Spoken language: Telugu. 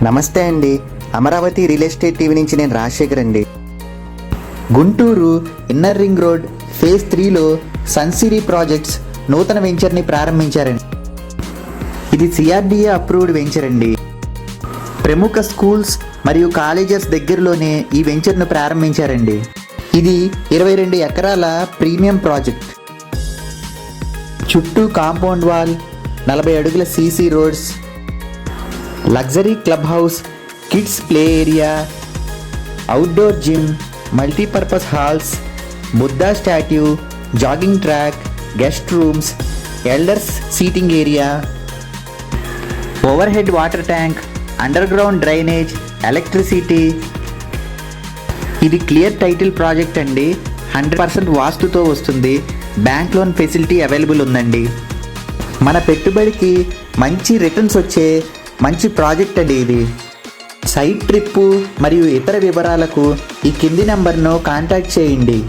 నమస్తే అండి. అమరావతి రియల్ ఎస్టేట్ టీవీ నుంచి నేను రాజశేఖర్ అండి. Guntur inner ring road phase 3లో సన్సిరీ ప్రాజెక్ట్స్ నూతన వెంచర్ని ప్రారంభించారండి. ఇది సిఆర్డిఏ అప్రూవ్డ్ వెంచర్ అండి. ప్రముఖ స్కూల్స్ మరియు కాలేజెస్ దగ్గరలోనే ఈ వెంచర్ను ప్రారంభించారండి. ఇది 22 ఎకరాల ప్రీమియం ప్రాజెక్ట్. చుట్టూ కాంపౌండ్ వాల్, 40 అడుగుల CC roads, luxury club house, kids play area, outdoor gym, multipurpose halls, Buddha statue, jogging track, guest rooms, elders seating area, over head water tank, under ground drainage, electricity. ఇది క్లియర్ టైటిల్ ప్రాజెక్ట్ అండి. 100% వాస్తుతో వస్తుంది. బ్యాంక్ లోన్ ఫెసిలిటీ అవైలబుల్ ఉందండి. మన పెట్టుబడికి మంచి రిటర్న్స్ వచ్చే మంచి ప్రాజెక్ట్ అండి ఇది. సైట్ ట్రిప్పు మరియు ఇతర వివరాలకు ఈ కింది నంబర్ను కాంటాక్ట్ చేయండి.